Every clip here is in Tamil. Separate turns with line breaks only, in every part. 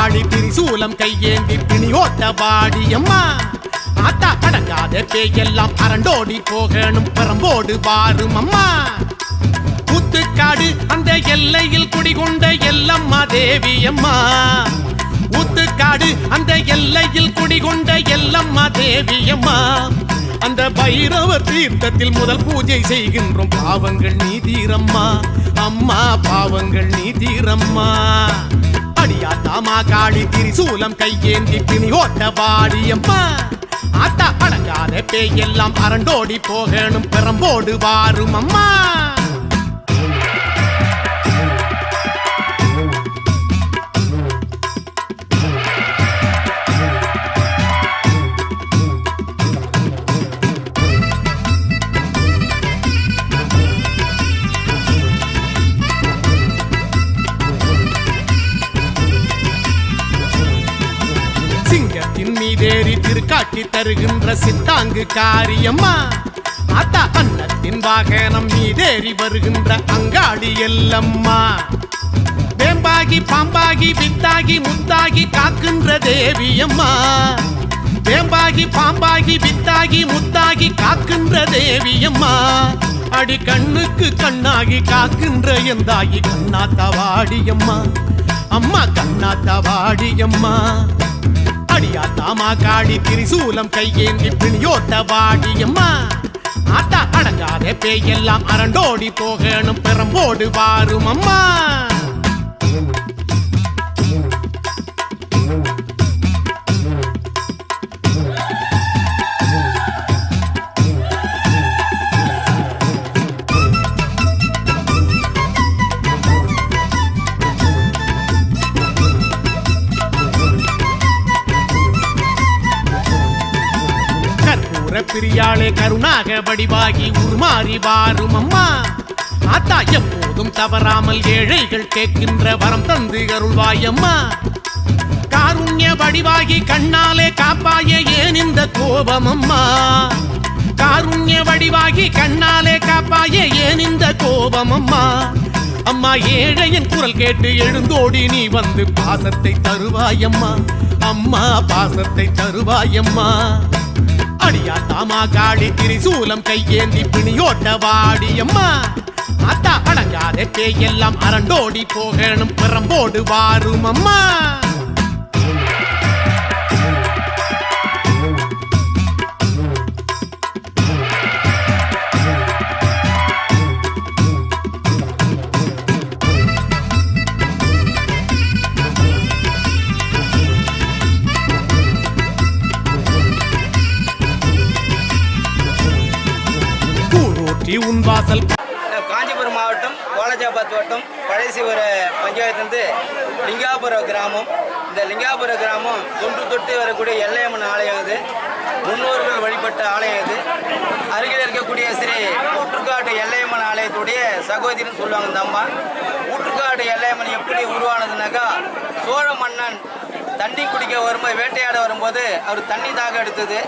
காளி திரிசூலம் கையேந்தி பிணியோட்ட வாடியம்மா ஆத்தா அடங்காத பேயெல்லாம் அரண்டோடி போகணும் பரம்போடு வாரும் அம்மா ஊத்துக்காடு அந்த எல்லையில் குடிகொண்ட எல்லம்மா தேவியம்மா ஊத்துக்காடு அந்த எல்லையில் குடிகொண்ட எல்லம்மா தேவியம்மா அந்த பைரவர் தீர்த்தத்தில் முதல் பூஜை செய்கின்றோம் பாவங்கள் நீதீரம்மா அம்மா பாவங்கள் நீதீரம்மா அடியாத்தாமா காளி திரிசூலம் கையேந்தி பிணியோட்ட வாடியம்மா ஆத்தா அடங்காத பேயெல்லாம் அரண்டோடி போகணும் பெரம்போடு வாரும் அம்மா சிங்கத்தின் மீதேறி திருக்காட்டி தருகின்ற சித்தாங்கு காரியம்மா ஆத்தா அன்னத்தின் வாகனம் மீதேறி வருகின்ற அங்காடி எல்லம்மா வேம்பாகி பாம்பாகி வித்தாகி முத்தாகி காக்கின்ற தேவியம்மா வேம்பாகி பாம்பாகி வித்தாகி முத்தாகி காக்கின்ற தேவியம்மா அடி கண்ணுக்கு கண்ணாகி காக்கின்ற எந்தாகி கண்ணாத்தா வாடியம்மா அம்மா கண்ணாத்தா வாடியம்மா அடியாத்தாமா காளி திரிசூலம் கையேந்தி பிணியோட்ட வாடியம்மா ஆத்தா அடங்காத பேயெல்லாம் அரண்டோடி போகணும் பெரம்போடு வாரும் அம்மா பிரியாளே கருணாக வடிவாகி உருமாறி வாரும் அம்மா ஆத்தா எப்போதும் தவறாமல் ஏழைகள் கேட்கின்ற வரம் தந்து அருள்வாயம்மா காருண்ய வடிவாகி கண்ணாலே காப்பாய ஏன் இந்த கோபம் அம்மா காருண்ய வடிவாகி கண்ணாலே காப்பாய ஏன் இந்த கோபம் அம்மா அம்மா ஏழையின் குரல் கேட்டு எழுந்தோடி நீ வந்து பாசத்தை தருவாயம்மா அம்மா பாசத்தை தருவாயம்மா அடியாத்தாமா காளி திரிசூலம் கையேந்தி பிணியோட்ட வாடியம்மா ஆத்தா அடங்காத பேயெல்லாம் அரண்டோடி போகணும் பெரம்போடு வாரும் அம்மா உன் வாசல்
காஞ்சிபுரம் மாவட்டம் கோலஜாபாத் வட்டம் பழையசிவர பஞ்சாயத்து லிங்காபுரம் கிராமம். இந்த லிங்காபுர கிராமம் தொன்று தொட்டு வரக்கூடிய எல்லையம்மன் ஆலயம் இது. முன்னோர்கள் வழிபட்ட ஆலயம் இது. அருகில் இருக்கக்கூடிய ஸ்ரீ ஊற்றுக்காடு எல்லையம்மன் ஆலயத்துடைய சகோதரின்னு சொல்லுவாங்க இந்த அம்மா. ஊற்றுக்காடு எல்லையம்மன் எப்படி உருவானதுனாக்கா சோழ மன்னன் தண்ணி குடிக்க வரும்போது வேட்டையாட வரும்போது அவர் தண்ணி தாகம் எடுத்தது.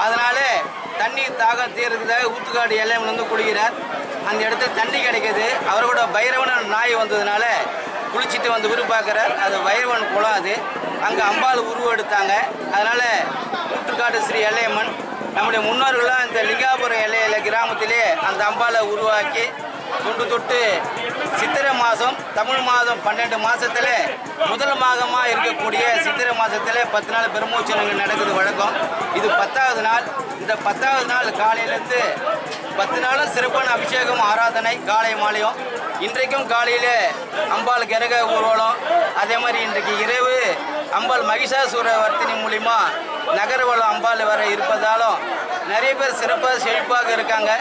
அதனால தண்ணி தாகம் தீர்றதுக்காக ஊத்துக்காடு எல்லையம்மன் வந்து குளிக்கிறார். அந்த இடத்துல தண்ணி கிடைக்கிது. அவரோட பைரவன் நாய் வந்ததுனால குளிச்சுட்டு வந்து பார்க்குறார். அது பைரவன் குளம். அது அங்கே அம்பாள் உருவம் எடுத்தாங்க. அதனால் ஊற்றுக்காடு ஸ்ரீ எல்லையம்மன் நம்முடைய முன்னோர்கள்லாம் இந்த லிங்காபுரம் எல்லையில் கிராமத்திலே அந்த அம்பாளை உருவாக்கி தொண்டு தொட்டு சித்திரை மாதம் தமிழ் மாதம் 12 மாதத்தில் முதல் மாதமாக இருக்கக்கூடிய சித்திரை மாதத்தில் 10 நாள் பிரம்மோற்சவங்கள் நடக்குது வழக்கம். இது 10வது நாள். இந்த 10வது நாள் காலையிலேருந்து 10 நாளும் சிறப்பான அபிஷேகம் ஆராதனை காலை மாலையும். இன்றைக்கும் காலையில் அம்பாள் கிரக ஊர்வலம். அதே மாதிரி இன்றைக்கு இரவு அம்பாள் மகிஷாசுர வர்த்தினி மூலிமா நகர்வலம் அம்பாள் வர இருப்பதாலும் நிறைய பேர் சிறப்பாக செழிப்பாக இருக்காங்க.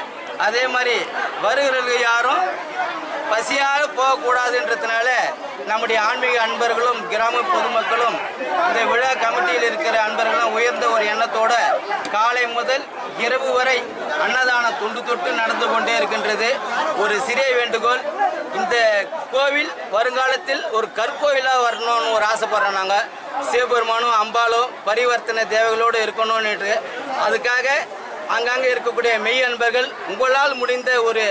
அதே மாதிரி வருகிறவர்கள் யாரும் பசியாக போகக்கூடாதுன்றதுனால நம்முடைய ஆன்மீக அன்பர்களும் கிராம பொதுமக்களும் இந்த விழா கமிட்டியில் இருக்கிற அன்பர்களும் உயர்ந்த ஒரு எண்ணத்தோட காலை முதல் இரவு வரை அன்னதானம் தொண்டு தொட்டு நடந்து கொண்டே இருக்கின்றது. ஒரு சிறிய வேண்டுகோள், இந்த கோவில் வருங்காலத்தில் ஒரு கற்கோவிலாக வரணும்னு ஒரு ஆசைப்படுறோம். நாங்கள் சிவபெருமானும் அம்பாலும் பரிவர்த்தனை தேவைகளோடு இருக்கணும்னுட்டு அதுக்காக ஆங்காங்கே இருக்கக்கூடிய மெய் அன்பர்கள் உங்களால் முடிந்த ஒரு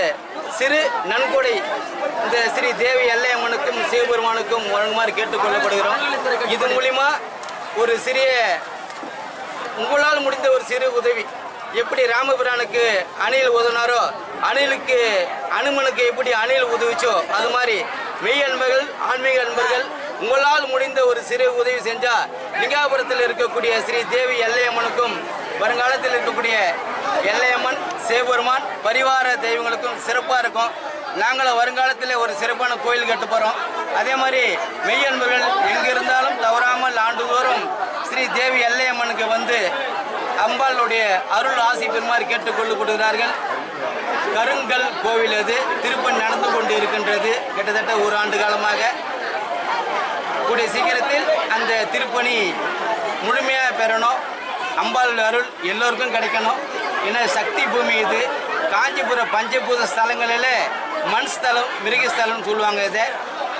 சிறு நன்கொடை இந்த ஸ்ரீ தேவி எல்லையம்மனுக்கும் சிவபெருமானுக்கும் வழங்குமாறு கேட்டுக்கொள்ளப்படுகிறோம். இது மூலிமா ஒரு சிறிய உங்களால் முடிந்த ஒரு சிறு உதவி, எப்படி ராமபிரானுக்கு அணில் உதவினாரோ அனுமனுக்கு எப்படி அணில் உதவிச்சோ அது மாதிரி மெய் அன்பர்கள் ஆன்மீக அன்பர்கள் உங்களால் முடிந்த ஒரு சிறு உதவி செஞ்சா லிங்காபுரத்தில் இருக்கக்கூடிய ஸ்ரீ தேவி எல்லையம்மனுக்கும் வருங்காலத்தில் இருக்கக்கூடிய எல்லையம்மன் சிவபெருமான் பரிவார தெய்வங்களுக்கும் சிறப்பாக இருக்கும். நாங்களும் வருங்காலத்தில் ஒரு சிறப்பான கோயில் கட்ட போகிறோம். அதே மாதிரி மெய் அன்பர்கள் எங்கே இருந்தாலும் தவறாமல் ஆண்டுதோறும் ஸ்ரீ தேவி எல்லையம்மனுக்கு வந்து அம்பாளுடைய அருள் ஆசி பெறுமாறு கேட்டுக்கொள்ளப்படுகிறார்கள். கருங்கல் கோவில் அது திருப்பணி நடந்து கொண்டு இருக்கின்றது. கிட்டத்தட்ட ஒரு ஆண்டு காலமாக கூடிய சீக்கிரத்தில் அந்த திருப்பணி முழுமையாக பெறணும். அம்பாள் அருள் எல்லோருக்கும் கிடைக்கணும். ஏன்னா சக்தி பூமி இது. காஞ்சிபுரம் பஞ்சபூத ஸ்தலங்களில் மண் ஸ்தலம் மிருகஸ்தலம்னு சொல்லுவாங்க.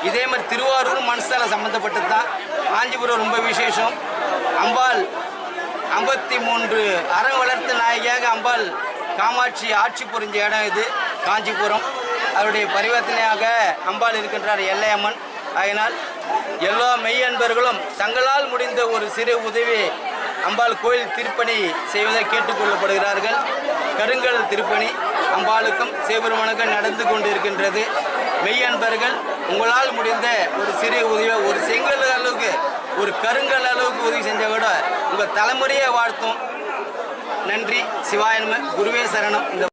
இதே மாதிரி திருவாரூர் மண் ஸ்தலம் சம்மந்தப்பட்டது தான். காஞ்சிபுரம் ரொம்ப விசேஷம். அம்பாள் 53 அறம் வளர்த்த நாயகியாக அம்பாள் காமாட்சி ஆட்சி புரிஞ்ச இடம் இது காஞ்சிபுரம். அவருடைய பரிவர்த்தனையாக அம்பாள் இருக்கின்றார் எல்லையம்மன். அதனால் எல்லா மெய் அன்பர்களும் தங்களால் முடிந்த ஒரு சிறு உதவி அம்பாள் கோயில் திருப்பணி செய்வதை கேட்டுக்கொள்ளப்படுகிறார்கள். கருங்கல் திருப்பணி அம்பாளுக்கும் சிவபெருமானுக்கும் நடந்து கொண்டு இருக்கின்றது. மெய் அன்பர்கள் உங்களால் முடிந்த ஒரு சிறு உதவி, ஒரு செங்கல் அளவுக்கு ஒரு கருங்கல் அளவுக்கு உதவி செஞ்ச விட உங்கள் தலைமுறையை வாழ்த்தும். நன்றி. சிவாய நம. குருவே சரணம். இந்த